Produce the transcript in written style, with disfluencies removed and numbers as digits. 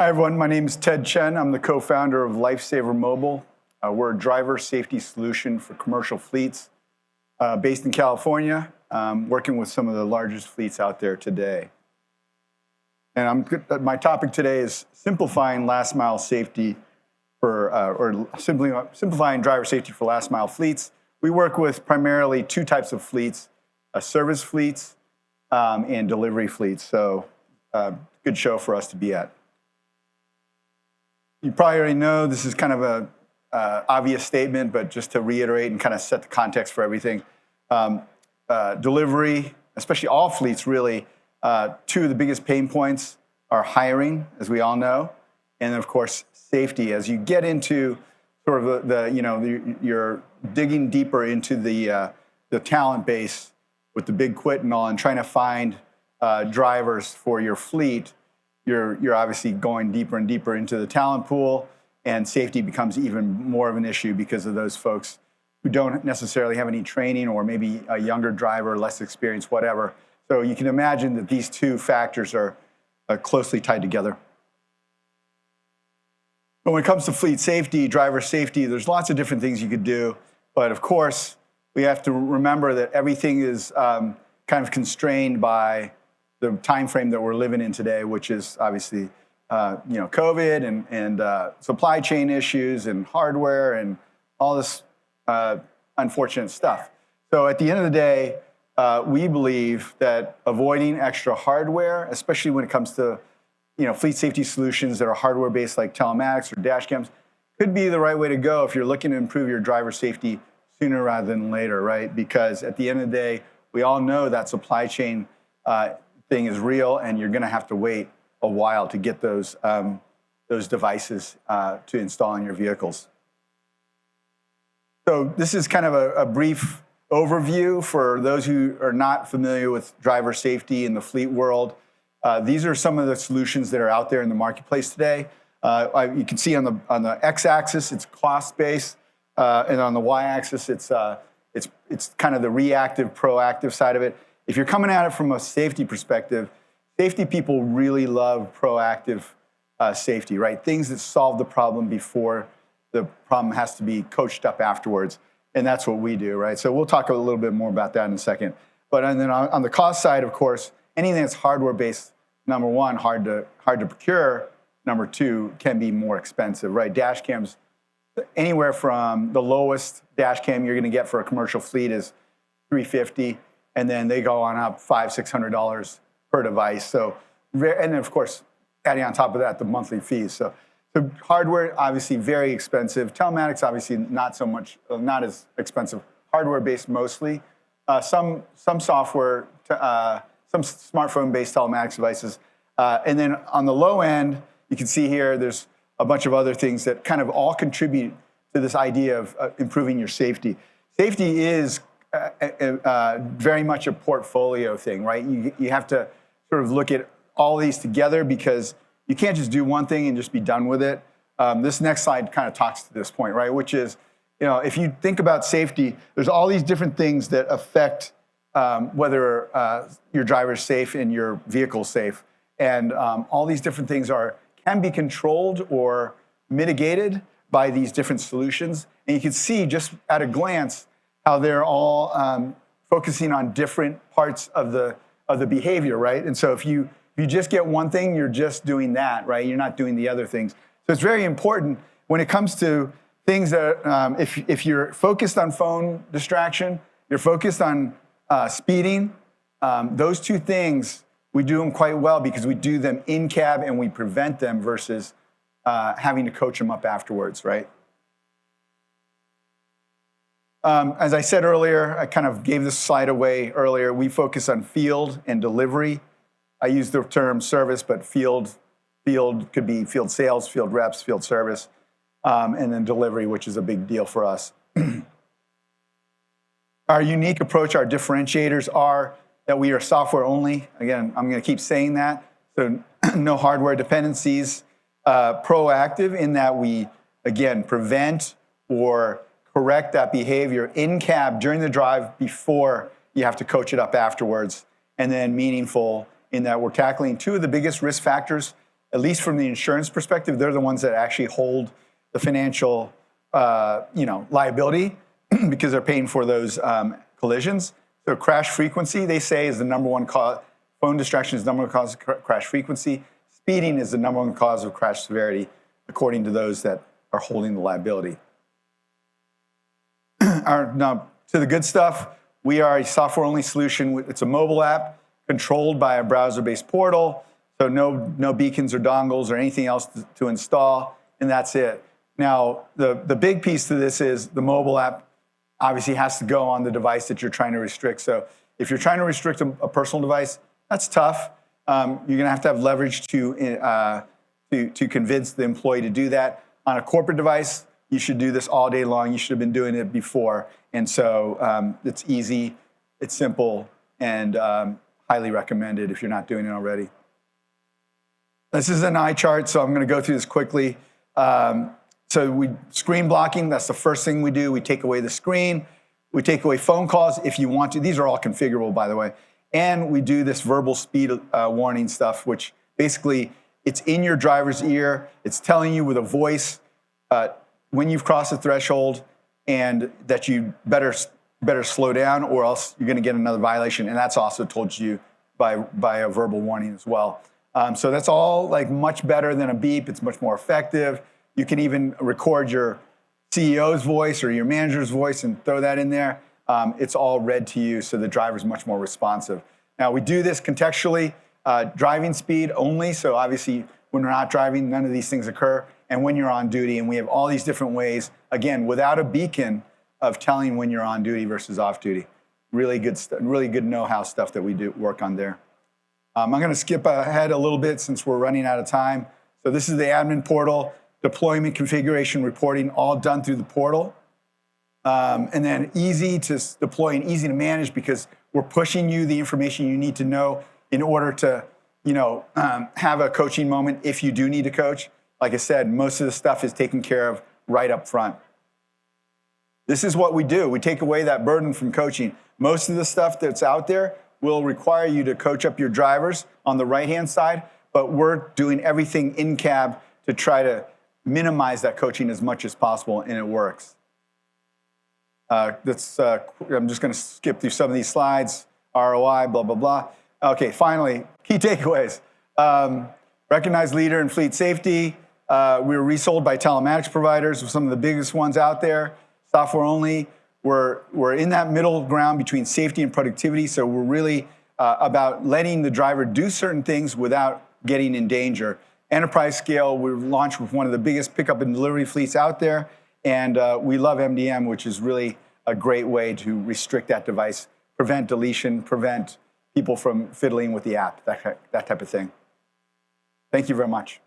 Hi, everyone. My name is Ted Chen. I'm the co-founder of LifeSaver Mobile. We're a driver safety solution for commercial fleets based in California, working with some of the largest fleets out there today. And my topic today is simplifying last mile safety simplifying driver safety for last mile fleets. We work with primarily two types of fleets, service fleets and delivery fleets. So good show for us to be at. You probably already know this is kind of a obvious statement, but just to reiterate and kind of set the context for everything. Delivery, especially all fleets really, two of the biggest pain points are hiring, as we all know, and of course, safety. As you get into sort of you're digging deeper into the talent base with the big quit and all, and trying to find drivers for your fleet, you're obviously going deeper and deeper into the talent pool, and safety becomes even more of an issue because of those folks who don't necessarily have any training, or maybe a younger driver, less experienced, whatever. So you can imagine that these two factors are closely tied together. But when it comes to fleet safety, driver safety, there's lots of different things you could do. But of course, we have to remember that everything is kind of constrained by the time frame that we're living in today, which is obviously COVID and supply chain issues and hardware and all this unfortunate stuff. So at the end of the day, we believe that avoiding extra hardware, especially when it comes to fleet safety solutions that are hardware-based like telematics or dash cams, could be the right way to go if you're looking to improve your driver safety sooner rather than later, right? Because at the end of the day, we all know that supply chain thing is real, and you're going to have to wait a while to get those devices to install in your vehicles. So this is kind of a brief overview for those who are not familiar with driver safety in the fleet world. These are some of the solutions that are out there in the marketplace today. You can see on the x-axis, it's cost-based, and on the y-axis, it's kind of the reactive, proactive side of it. If you're coming at it from a safety perspective, safety people really love proactive safety, right? Things that solve the problem before the problem has to be coached up afterwards. And that's what we do, right? So we'll talk a little bit more about that in a second. But then on the cost side, of course, anything that's hardware-based, number one, hard to procure. Number two, can be more expensive, right? Dash cams, anywhere from the lowest dash cam you're going to get for a commercial fleet is $350, and then they go on up $500-600 per device. So, and then of course, adding on top of that the monthly fees. So hardware obviously very expensive. Telematics obviously not so much, not as expensive. Hardware-based mostly. Some software, some smartphone-based telematics devices. And then on the low end, you can see here, there's a bunch of other things that kind of all contribute to this idea of improving your safety. Safety is very much a portfolio thing, right? You have to sort of look at all these together, because you can't just do one thing and just be done with it. This next slide kind of talks to this point, right? Which is, if you think about safety, there's all these different things that affect whether your driver's safe and your vehicle's safe. And all these different things can be controlled or mitigated by these different solutions. And you can see just at a glance how they're all focusing on different parts of the behavior, right? And so if you just get one thing, you're just doing that, right? You're not doing the other things. So it's very important when it comes to things that if you're focused on phone distraction, you're focused on speeding, those two things, we do them quite well because we do them in cab and we prevent them versus having to coach them up afterwards, right? As I said earlier, I kind of gave this slide away earlier, we focus on field and delivery. I use the term service, but field could be field sales, field reps, field service, and then delivery, which is a big deal for us. Our unique approach, our differentiators are that we are software only. Again, I'm going to keep saying that. So no hardware dependencies. Proactive in that we, again, prevent or correct that behavior in cab during the drive before you have to coach it up afterwards. And then meaningful in that we're tackling two of the biggest risk factors at least from the insurance perspective, they're the ones that actually hold the financial liability because they're paying for those collisions. So crash frequency, they say, is the number one cause. Phone distraction is the number one cause of crash frequency. Speeding is the number one cause of crash severity, according to those that are holding the liability. Now, to the good stuff, we are a software-only solution. It's a mobile app controlled by a browser-based portal, so no beacons or dongles or anything else to install, and that's it. Now, the big piece to this is the mobile app obviously has to go on the device that you're trying to restrict. So if you're trying to restrict a personal device, that's tough. You're going to have leverage to convince the employee to do that. On a corporate device, you should do this all day long. You should have been doing it before. And so it's easy, it's simple, and highly recommended if you're not doing it already. This is an eye chart, so I'm going to go through this quickly. So screen blocking, that's the first thing we do. We take away the screen. We take away phone calls if you want to. These are all configurable, by the way. And we do this verbal speed warning stuff, which basically it's in your driver's ear. It's telling you with a voice when you've crossed the threshold and that you better slow down or else you're going to get another violation. And that's also told you by a verbal warning as well. So that's all much better than a beep. It's much more effective. You can even record your CEO's voice or your manager's voice and throw that in there. It's all read to you, so the driver's much more responsive. Now, we do this contextually, driving speed only, so obviously when we're not driving, none of these things occur, and when you're on duty, and we have all these different ways, again, without a beacon of telling when you're on duty versus off duty. Really good know-how stuff that we do work on there. I'm going to skip ahead a little bit since we're running out of time. So this is the admin portal, deployment, configuration, reporting, all done through the portal. And then easy to deploy and easy to manage because we're pushing you the information you need to know in order to, have a coaching moment if you do need to coach. Like I said, most of the stuff is taken care of right up front. This is what we do. We take away that burden from coaching. Most of the stuff that's out there will require you to coach up your drivers on the right-hand side, but we're doing everything in cab to try to minimize that coaching as much as possible, and it works. I'm just going to skip through some of these slides. ROI, blah, blah, blah. Okay, finally, key takeaways. Recognized leader in fleet safety. We were resold by telematics providers, some of the biggest ones out there. Software only. We're in that middle ground between safety and productivity, so we're really about letting the driver do certain things without getting in danger. Enterprise scale, we launched with one of the biggest pickup and delivery fleets out there, and we love MDM, which is really a great way to restrict that device, prevent deletion, prevent people from fiddling with the app, that type of thing. Thank you very much.